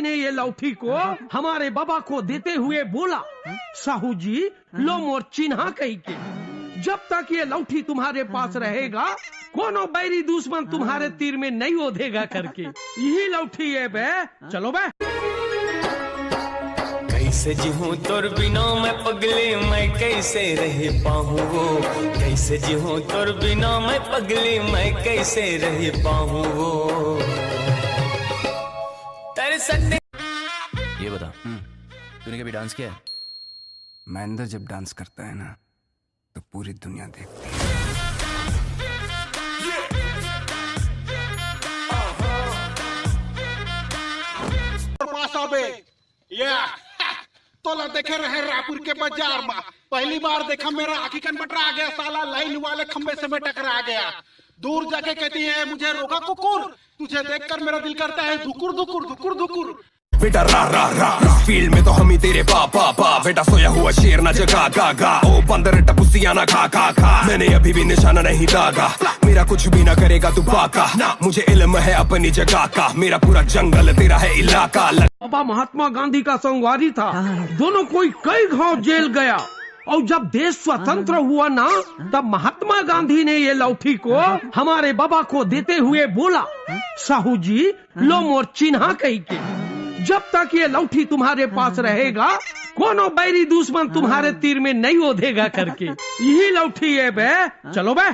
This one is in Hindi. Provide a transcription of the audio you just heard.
ने ये लौठी को हमारे बाबा को देते हुए बोला, साहू जी लो मोर चिन्हा कही के, जब तक ये लौठी तुम्हारे पास रहेगा कोनो बैरी दुश्मन तुम्हारे तीर में नहीं ओधेगा करके। यही लौठी है बे, चलो बे। कैसे जीऊं तोर बिना मैं पगले, मैं कैसे रह पाऊं वो, कैसे जीऊं तोर बिना मैं पगले, मैं कैसे रह पाऊं वो तेरे सन्ने। ये बता, तूने कभी डांस किया है? महेंद्र जब डांस करता है ना तो पूरी दुनिया देखती है। तोला देखे रहे रायपुर के बाजार में, पहली बार देखा मेरा आखी कन बटरा आ गया, साला लाइन वाले खंबे से मैं टकरा गया। दूर जाके कहती है मुझे रोका कुकुर, तुझे देखकर मेरा दिल करता है धुकुर धुकुर धुकुर धुकुर। बेटा रा रा रा फील्ड में तो हम ही तेरे पापा बेटा सोया हुआ शेर ना जगा गा गा, ओ बंदर टपुसिया ना खा खा खा, मैंने अभी भी निशाना नहीं दागा, मेरा कुछ भी ना करेगा तू बाका, मुझे इल्म है अपनी जगह का, मेरा पूरा जंगल तेरा है इलाका। बाबा महात्मा गांधी का संगवारी था, दोनों कोई कई घाव जेल गया, और जब देश स्वतंत्र हुआ ना तब महात्मा गांधी ने ये लौठी को हमारे बाबा को देते हुए बोला, साहू जी लो मोर चिन्हा कही के, जब तक ये लौठी तुम्हारे पास रहेगा कोनो बैरी दुश्मन तुम्हारे तीर में नहीं ओधेगा करके। यही लौठी है बे, चलो बे।